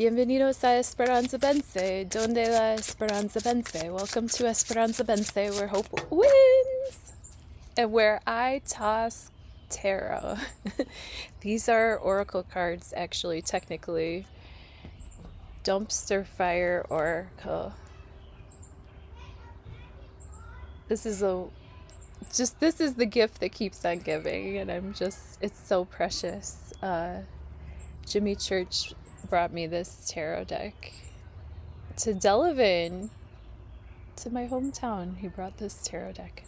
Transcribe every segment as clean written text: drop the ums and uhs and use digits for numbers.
Bienvenidos a Esperanza Bense. Donde la Esperanza Bense? Welcome to Esperanza Bense, where hope wins and where I toss tarot. These are oracle cards, actually, technically. Dumpster fire oracle. This is the gift that keeps on giving, and it's so precious. Jimmy Church brought me this tarot deck to Delavan, to my hometown. He brought this tarot deck.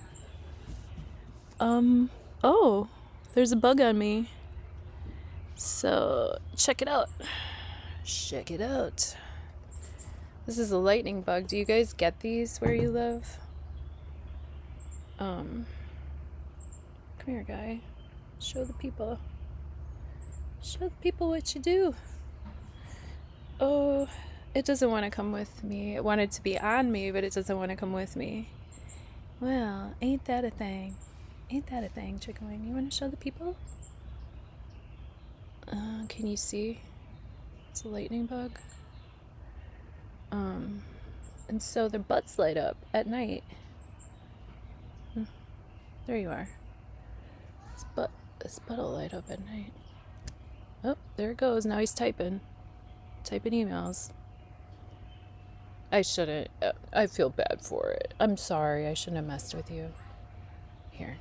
Oh, there's a bug on me. So, check it out. Check it out. This is a lightning bug. Do you guys get these where you live? Come here, guy. Show the people. Show the people what you do. Oh, it doesn't want to come with me. It wanted to be on me, but it doesn't want to come with me. Well, ain't that a thing? Ain't that a thing, chicken wing? You want to show the people? Can you see? It's a lightning bug. And so their butts light up at night. There you are. His butt will light up at night. Oh, there it goes. Now he's typing emails. I shouldn't. I feel bad for it. I'm sorry. I shouldn't have messed with you. Here.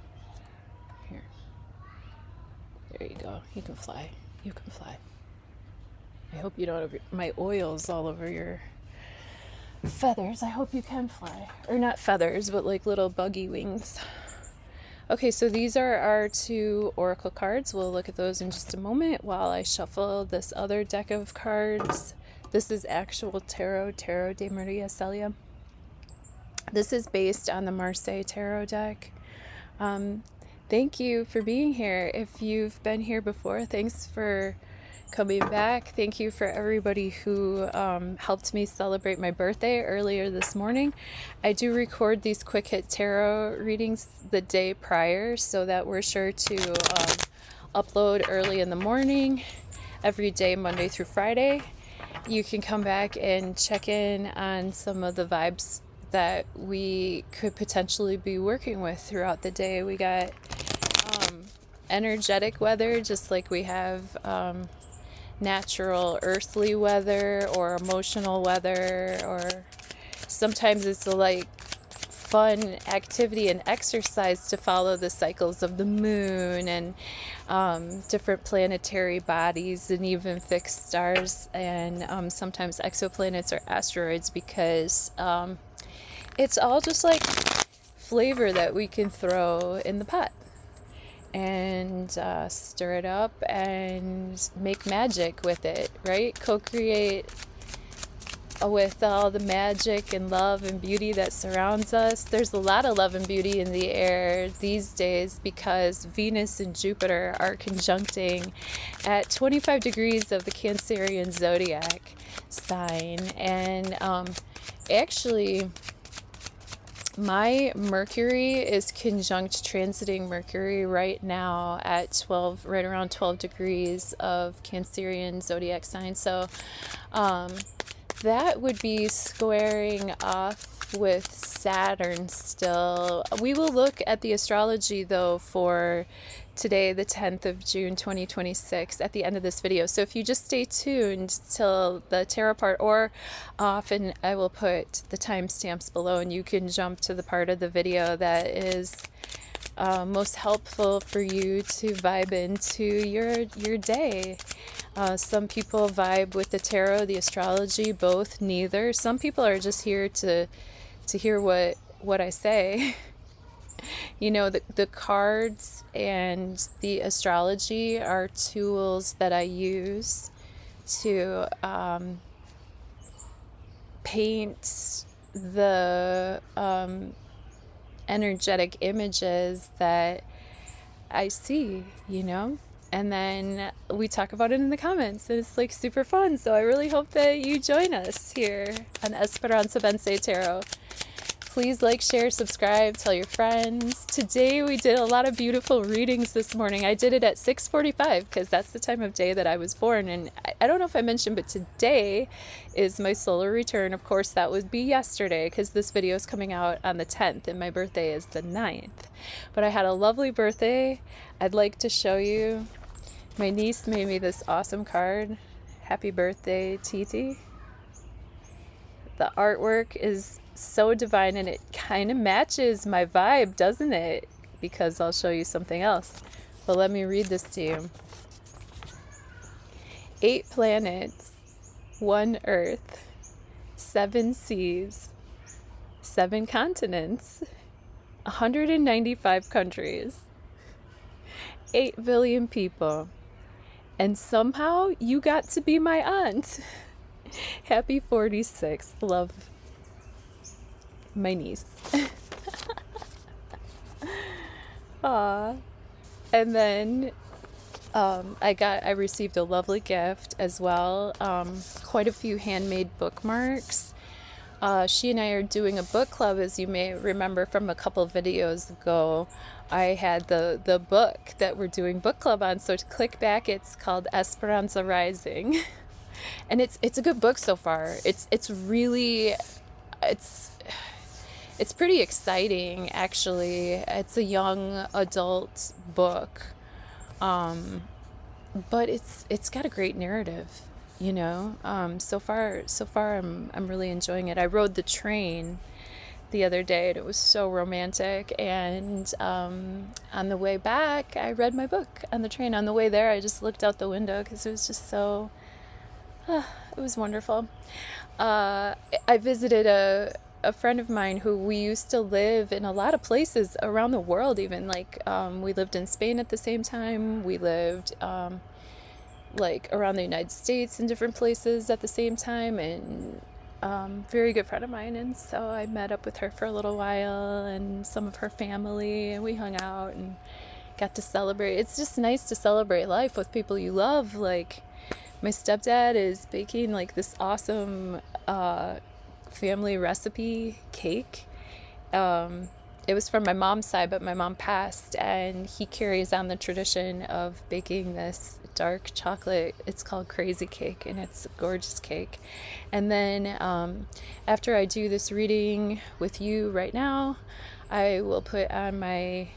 There you go. You can fly. I hope you don't have my oils all over your feathers. I hope you can fly. Or not feathers, but like little buggy wings. Okay, so these are our two oracle cards. We'll look at those in just a moment while I shuffle this other deck of cards. This is actual Tarot de Maria Celia. This is based on the Marseille Tarot deck. Thank you for being here. If you've been here before, thanks for coming back. Thank you for everybody who helped me celebrate my birthday earlier this morning. I do record these quick hit tarot readings the day prior so that we're sure to upload early in the morning every day, Monday through Friday. You can come back and check in on some of the vibes that we could potentially be working with throughout the day. We got energetic weather, just like we have natural earthly weather or emotional weather, or sometimes it's like fun activity and exercise to follow the cycles of the moon and different planetary bodies and even fixed stars and sometimes exoplanets or asteroids, because it's all just like flavor that we can throw in the pot and stir it up and make magic with it, right? Co-create with all the magic and love and beauty that surrounds us. There's a lot of love and beauty in the air these days because Venus and Jupiter are conjuncting at 25 degrees of the Cancerian zodiac sign. And actually, my Mercury is conjunct transiting Mercury right now at right around 12 degrees of Cancerian zodiac sign. So that would be squaring off with Saturn still. We will look at the astrology though for today, the 10th of June 2026, at the end of this video. So if you just stay tuned till the tarot part, or often I will put the timestamps below and you can jump to the part of the video that is most helpful for you to vibe into your day. Some people vibe with the tarot, the astrology, both, neither. Some people are just here to hear what I say. You know, the cards and the astrology are tools that I use to paint the energetic images that I see, you know? And then we talk about it in the comments, and it's like super fun. So I really hope that you join us here on Esperanza Bense Tarot. Please like, share, subscribe, tell your friends. Today we did a lot of beautiful readings this morning. I did it at 6:45 because that's the time of day that I was born. And I don't know if I mentioned, but today is my solar return. Of course, that would be yesterday because this video is coming out on the 10th and my birthday is the 9th. But I had a lovely birthday. I'd like to show you. My niece made me this awesome card. Happy birthday, Titi. The artwork is so divine and it kind of matches my vibe, doesn't it? Because I'll show you something else. But let me read this to you. 8 planets, 1 Earth, 7 seas, 7 continents, 195 countries, 8 billion people. And somehow you got to be my aunt. Happy 46th. Love, my niece. Aw. And then I received a lovely gift as well. Quite a few handmade bookmarks. She and I are doing a book club, as you may remember from a couple of videos ago. I had the book that we're doing book club on, so to click back, it's called Esperanza Rising. And it's a good book so far. It's pretty exciting, actually. It's a young adult book, but it's got a great narrative, you know. So far I'm really enjoying it. I rode the train the other day and it was so romantic, and on the way back I read my book on the train. On the way there I just looked out the window because it was just so it was wonderful. I visited a friend of mine who we used to live in a lot of places around the world, even like we lived in Spain at the same time. We lived like around the United States in different places at the same time, and very good friend of mine. And so I met up with her for a little while and some of her family, and we hung out and got to celebrate. It's just nice to celebrate life with people you love. Like, my stepdad is baking like this awesome family recipe cake. It was from my mom's side, but my mom passed, and he carries on the tradition of baking this dark chocolate. It's called Crazy Cake, and it's a gorgeous cake. And then after I do this reading with you right now, I will put on my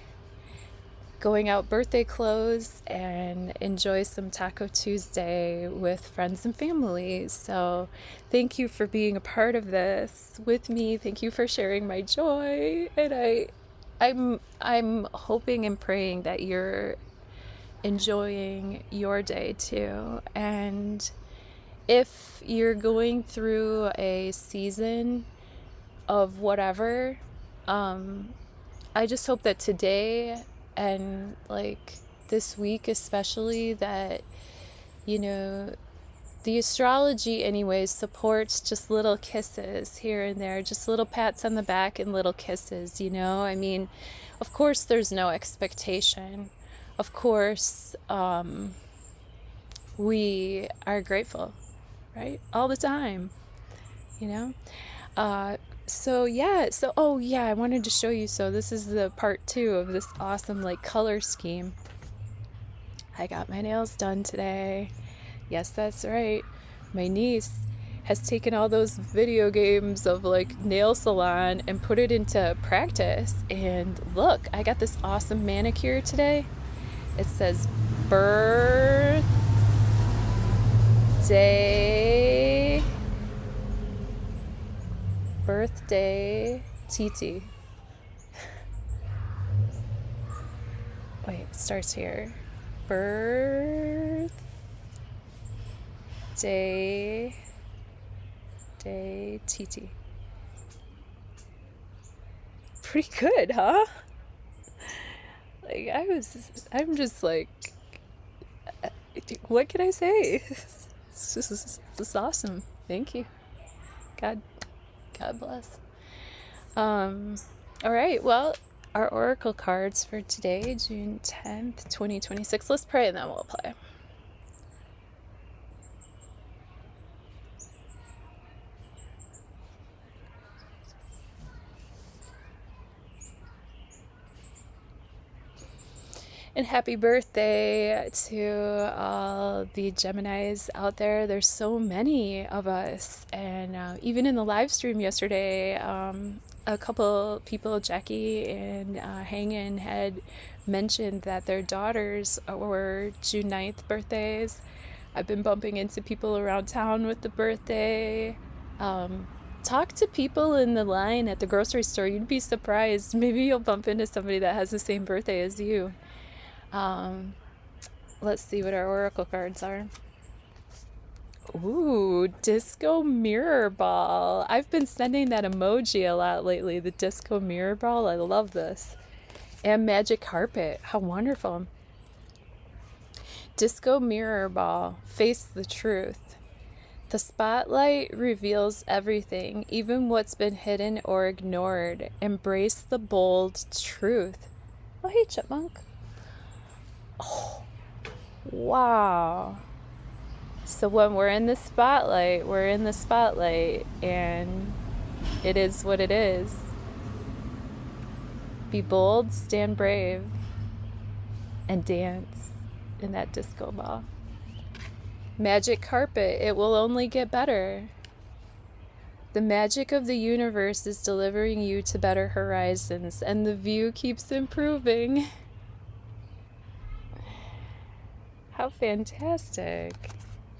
going out birthday clothes and enjoy some Taco Tuesday with friends and family. So thank you for being a part of this with me. Thank you for sharing my joy. And I'm hoping and praying that you're enjoying your day too. And if you're going through a season of whatever, I just hope that today and like this week especially, that, you know, the astrology anyways supports just little kisses here and there, just little pats on the back and little kisses, you know. I mean, of course there's no expectation. Of course, we are grateful, right? All the time, you know. Oh yeah, I wanted to show you. So this is the part 2 of this awesome like color scheme. I got my nails done today. Yes, that's right. My niece has taken all those video games of like nail salon and put it into practice. And look, I got this awesome manicure today. It says birthday Titi. Wait, it starts here. Birthday Titi. Pretty good, huh? Like, I'm just like, what can I say? This is awesome. Thank you. God bless. All right, well, our oracle cards for today, June 10th, 2026. Let's pray and then we'll play. And happy birthday to all the Geminis out there. There's so many of us. And even in the live stream yesterday, a couple people, Jackie and Hangin, had mentioned that their daughters were June 9th birthdays. I've been bumping into people around town with the birthday. Talk to people in the line at the grocery store. You'd be surprised. Maybe you'll bump into somebody that has the same birthday as you. Let's see what our oracle cards are. Ooh, disco mirror ball. I've been sending that emoji a lot lately, the disco mirror ball. I love this. And magic carpet. How wonderful. Disco mirror ball. Face the truth. The spotlight reveals everything, even what's been hidden or ignored. Embrace the bold truth. Oh, hey, chipmunk. Oh, wow. So when we're in the spotlight, we're in the spotlight, and it is what it is. Be bold, stand brave, and dance in that disco ball. Magic carpet, it will only get better. The magic of the universe is delivering you to better horizons, and the view keeps improving. How fantastic.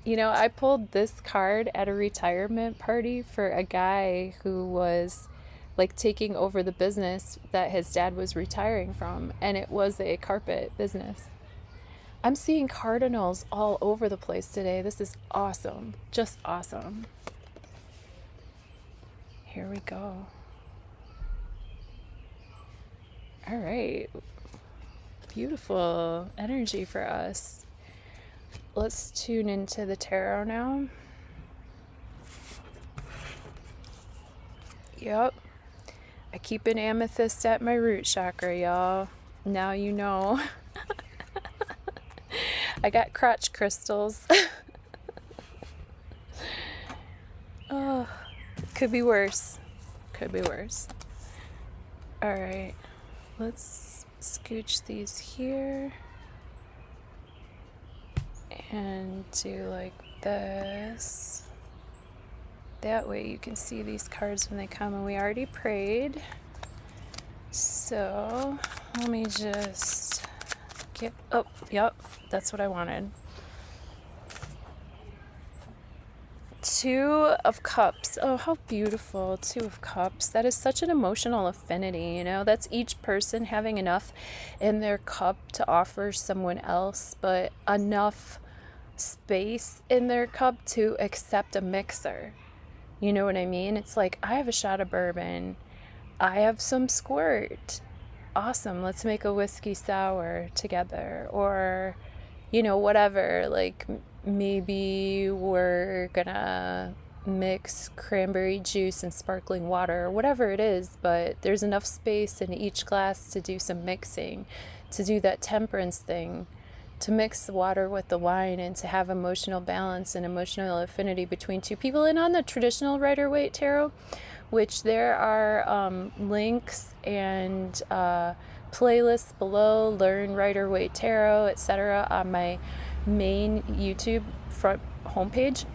You know, I pulled this card at a retirement party for a guy who was like taking over the business that his dad was retiring from, and it was a carpet business. I'm seeing cardinals all over the place today. This is awesome. Just awesome. Here we go. All right. Beautiful energy for us. Let's tune into the tarot now. Yep. I keep an amethyst at my root chakra, y'all. Now you know. I got crotch crystals. Oh, could be worse. Could be worse. All right. Let's scooch these here. And do like this. That way you can see these cards when they come, and we already prayed. So let me just get, oh, yep, that's what I wanted. Two of Cups. Oh, how beautiful. Two of Cups. That is such an emotional affinity, you know? That's each person having enough in their cup to offer someone else, but enough space in their cup to accept a mixer. You know what I mean? It's like, I have a shot of bourbon. I have some squirt. Awesome. Let's make a whiskey sour together. Or, you know, whatever. Like, maybe we're gonna mix cranberry juice and sparkling water, or whatever it is, but there's enough space in each glass to do some mixing, to do that temperance thing, to mix the water with the wine, and to have emotional balance and emotional affinity between two people. And on the traditional Rider-Waite Tarot, which there are links and playlists below, Learn Rider-Waite Tarot, etc., on my main YouTube front homepage.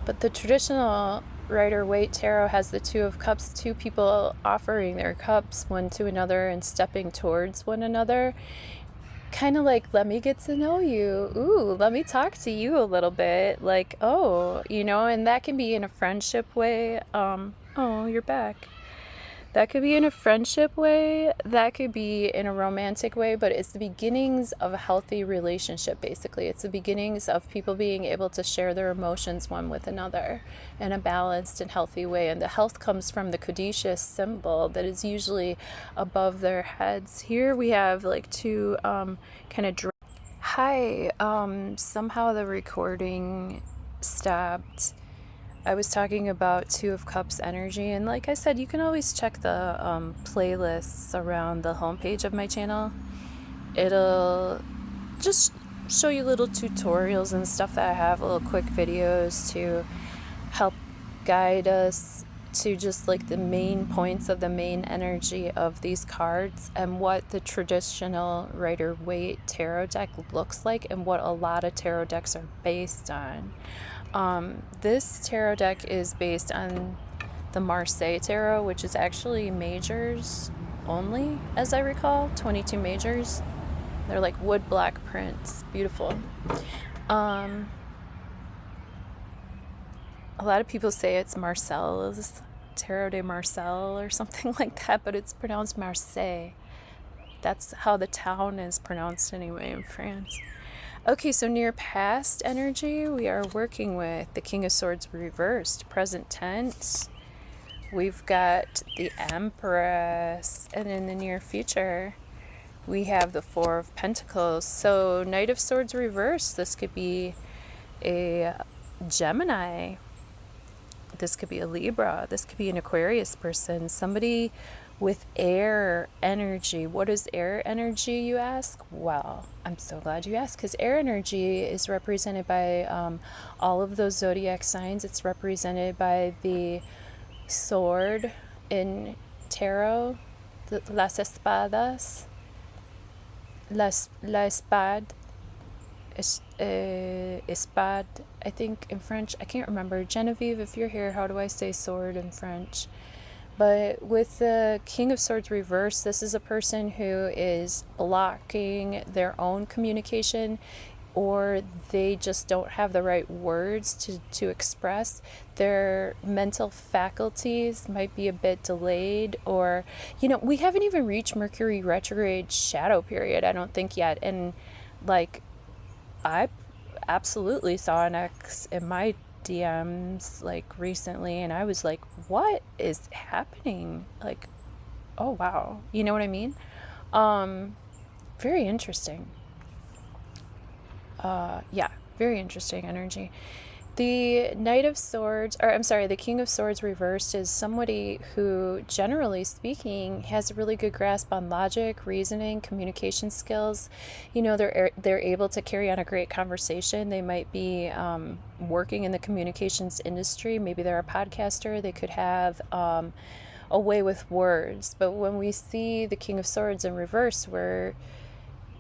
But the traditional Rider-Waite Tarot has the Two of Cups, two people offering their cups one to another and stepping towards one another. Kind of like, let me get to know you. Ooh, let me talk to you a little bit. Like, oh, you know, and that can be in a friendship way. Oh, you're back. That could be in a friendship way. That could be in a romantic way, but it's the beginnings of a healthy relationship, basically. It's the beginnings of people being able to share their emotions one with another in a balanced and healthy way. And the health comes from the caduceus symbol that is usually above their heads. Here we have like two kind of... Hi, somehow the recording stopped. I was talking about Two of Cups energy, and like I said, you can always check the playlists around the homepage of my channel. It'll just show you little tutorials and stuff that I have, little quick videos to help guide us to just like the main points of the main energy of these cards and what the traditional Rider-Waite tarot deck looks like and what a lot of tarot decks are based on. This tarot deck is based on the Marseille tarot, which is actually majors only, as I recall, 22 majors. They're like wood black prints, beautiful. A lot of people say it's Marcel's Tarot de Marcel or something like that, but it's pronounced Marseille. That's how the town is pronounced anyway in France. Okay, so near past energy, we are working with the King of Swords reversed, present tense. We've got the Empress, and in the near future, we have the Four of Pentacles. So Knight of Swords reversed, this could be a Gemini. This could be a Libra. This could be an Aquarius person. Somebody with air energy. What is air energy, you ask? Well, I'm so glad you asked, because air energy is represented by all of those zodiac signs. It's represented by the sword in tarot, las espadas, la espada, espade, I think in French. I can't remember. Genevieve, if you're here, how do I say sword in French? But with the King of Swords reversed, this is a person who is blocking their own communication, or they just don't have the right words to express. Their mental faculties might be a bit delayed, or, we haven't even reached Mercury retrograde shadow period, I don't think yet. And like, I absolutely saw an ex in my DMs like recently, and I was like, what is happening? Like, oh wow, you know what I mean? Very interesting. Very interesting energy. The Knight of Swords, or I'm sorry, the King of Swords reversed is somebody who, generally speaking, has a really good grasp on logic, reasoning, communication skills. They're able to carry on a great conversation. They might be working in the communications industry. Maybe they're a podcaster. They could have a way with words. But when we see the King of Swords in reverse, we're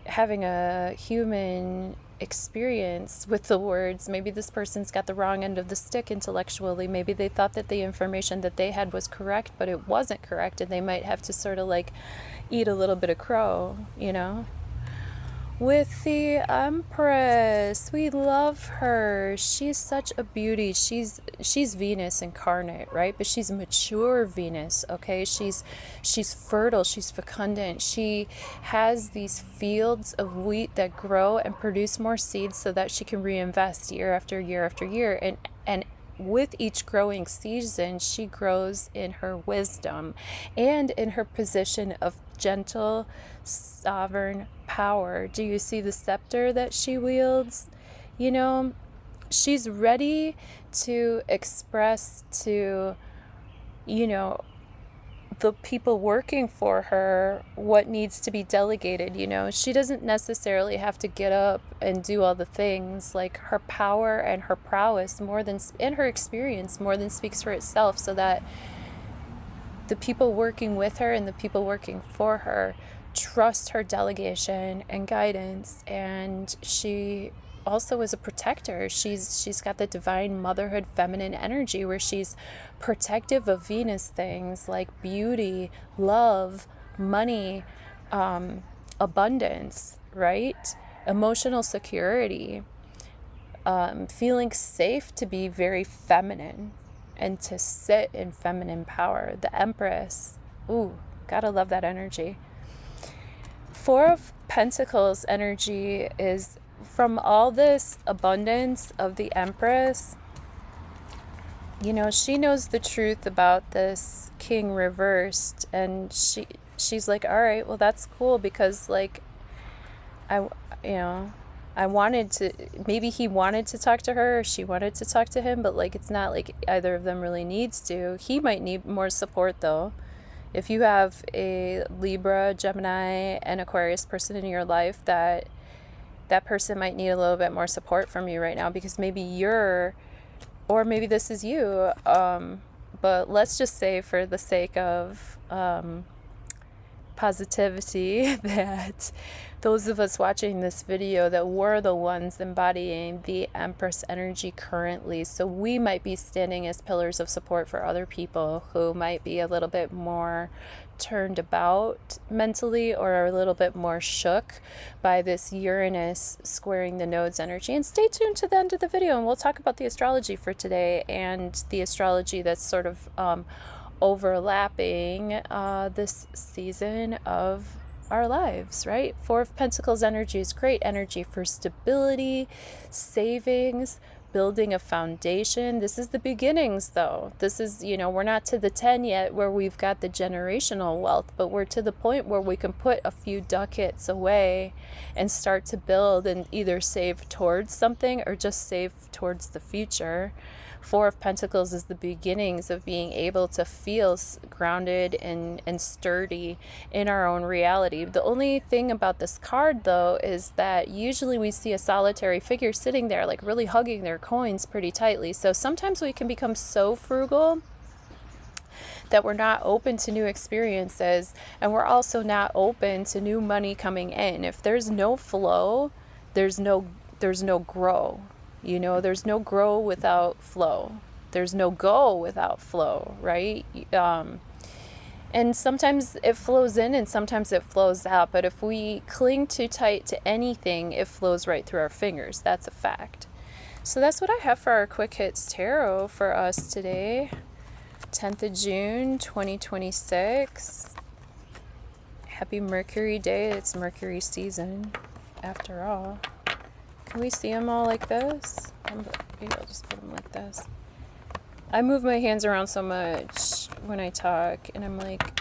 having a human experience with the words. Maybe this person's got the wrong end of the stick intellectually. Maybe they thought that the information that they had was correct, but it wasn't correct, and they might have to sort of like eat a little bit of crow, With the Empress, we love her. She's such a beauty. She's Venus incarnate, right? But she's a mature Venus, okay? She's fertile, she's fecundant. She has these fields of wheat that grow and produce more seeds so that she can reinvest year after year after year. And with each growing season, she grows in her wisdom and in her position of gentle, sovereign power. Do you see the scepter that she wields? She's ready to express to, the people working for her what needs to be delegated. She doesn't necessarily have to get up and do all the things. Like, her power and her prowess and her experience more than speaks for itself, so that the people working with her and the people working for her trust her delegation and guidance. And she also is a protector. She's got the divine motherhood feminine energy, where she's protective of Venus things like beauty, love, money, abundance, right? Emotional security, feeling safe to be very feminine and to sit in feminine power. The Empress, ooh, gotta love that energy. Four of Pentacles energy is from all this abundance of the Empress. She knows the truth about this King reversed, and she's like, all right, well, that's cool, because like I wanted to, maybe he wanted to talk to her, or she wanted to talk to him, but like, it's not like either of them really needs to. He might need more support though. If you have a Libra, Gemini, and Aquarius person in your life, that person might need a little bit more support from you right now, because maybe maybe this is you, but let's just say for the sake of positivity that those of us watching this video, that we're the ones embodying the Empress energy currently. So we might be standing as pillars of support for other people who might be a little bit more turned about mentally, or a little bit more shook by this Uranus squaring the nodes energy. And stay tuned to the end of the video, and we'll talk about the astrology for today, and the astrology that's sort of overlapping this season of our lives, right? Four of Pentacles energy is great energy for stability, savings, building a foundation. This is the beginnings, though. This is, you know, we're not to the 10 yet where we've got the generational wealth, but we're to the point where we can put a few ducats away and start to build and either save towards something or just save towards the future. Four of Pentacles is the beginnings of being able to feel grounded and sturdy in our own reality. The only thing about this card, though, is that usually we see a solitary figure sitting there, like really hugging their coins pretty tightly. So sometimes we can become so frugal that we're not open to new experiences, and we're also not open to new money coming in. If there's no flow, there's no grow. You know, there's no grow without flow. There's no go without flow, right? And sometimes it flows in and sometimes it flows out. But if we cling too tight to anything, it flows right through our fingers. That's a fact. So that's what I have for our Quick Hits Tarot for us today. 10th of June, 2026. Happy Mercury Day. It's Mercury season, after all. Can we see them all like this? Maybe I'll just put them like this. I move my hands around so much when I talk, and I'm like,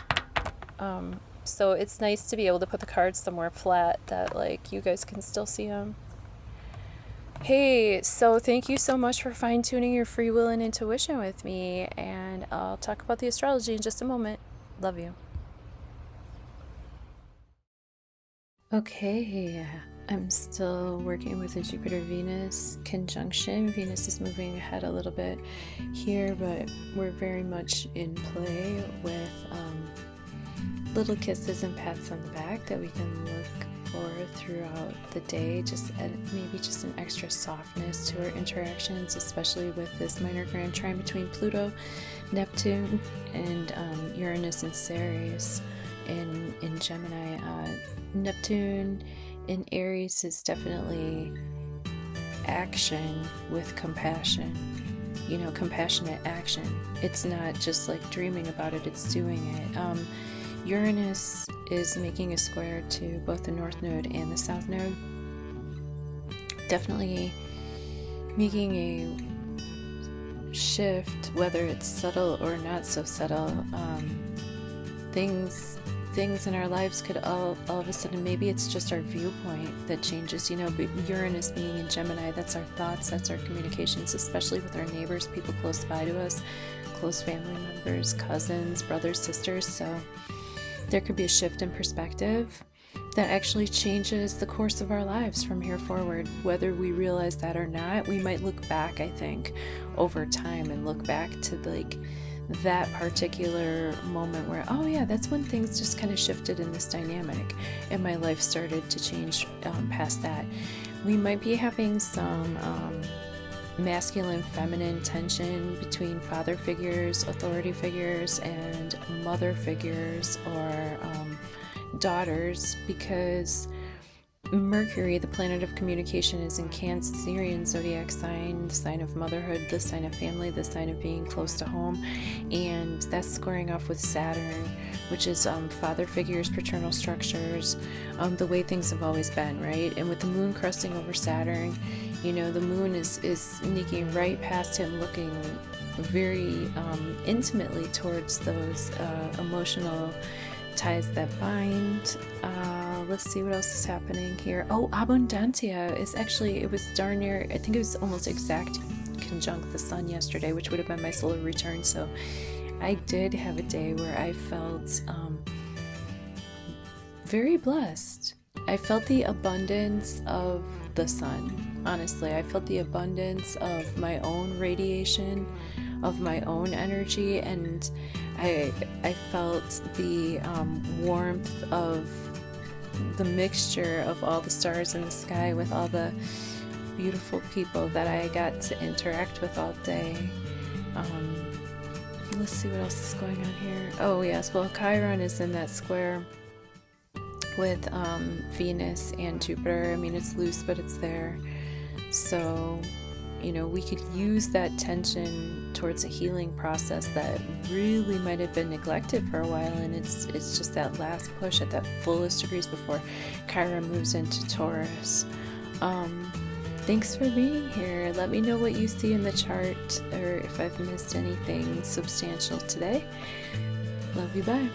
so it's nice to be able to put the cards somewhere flat that like you guys can still see them. Hey, so thank you so much for fine-tuning your free will and intuition with me, and I'll talk about the astrology in just a moment. Love you. Okay, I'm still working with a Jupiter-Venus conjunction. Venus is moving ahead a little bit here, but we're very much in play with little kisses and pats on the back that we can look for throughout the day. Just maybe just an extra softness to our interactions, especially with this minor grand trine between Pluto, Neptune, and Uranus and Ceres in Gemini. Neptune in Aries is definitely action with compassion, you know, compassionate action. It's not just like dreaming about it, it's doing it. Uranus is making a square to both the North Node and the South Node. Definitely making a shift, whether it's subtle or not so subtle. Things in our lives could all of a sudden, maybe it's just our viewpoint that changes, you know. But Uranus being in Gemini, that's our thoughts, that's our communications, especially with our neighbors, people close by to us, close family members, cousins, brothers, sisters. So there could be a shift in perspective that actually changes the course of our lives from here forward, whether we realize that or not. We might look back, I think, over time and look back to like that particular moment where, oh yeah, that's when things just kind of shifted in this dynamic and my life started to change past that. We might be having some masculine feminine tension between father figures, authority figures, and mother figures or daughters, because Mercury, the planet of communication, is in Cancerian zodiac sign, the sign of motherhood, the sign of family, the sign of being close to home, and that's squaring off with Saturn, which is father figures, paternal structures, the way things have always been, right? And with the moon cresting over Saturn, you know, the moon is sneaking right past him, looking very intimately towards those emotional ties that bind. Let's see what else is happening here. Oh, Abundantia is actually, it was darn near, I think it was almost exact conjunct the sun yesterday, which would have been my solar return. So I did have a day where I felt very blessed. I felt the abundance of the sun. Honestly, I felt the abundance of my own radiation, of my own energy, and I felt the warmth of the mixture of all the stars in the sky with all the beautiful people that I got to interact with all day. Let's see what else is going on here. Oh yes, well, Chiron is in that square with Venus and Jupiter. I mean, it's loose, but it's there. So, you know, we could use that tension towards a healing process that really might have been neglected for a while, and it's just that last push at that fullest degrees before Chiron moves into Taurus. Thanks for being here. Let me know what you see in the chart, or if I've missed anything substantial today. Love you, bye.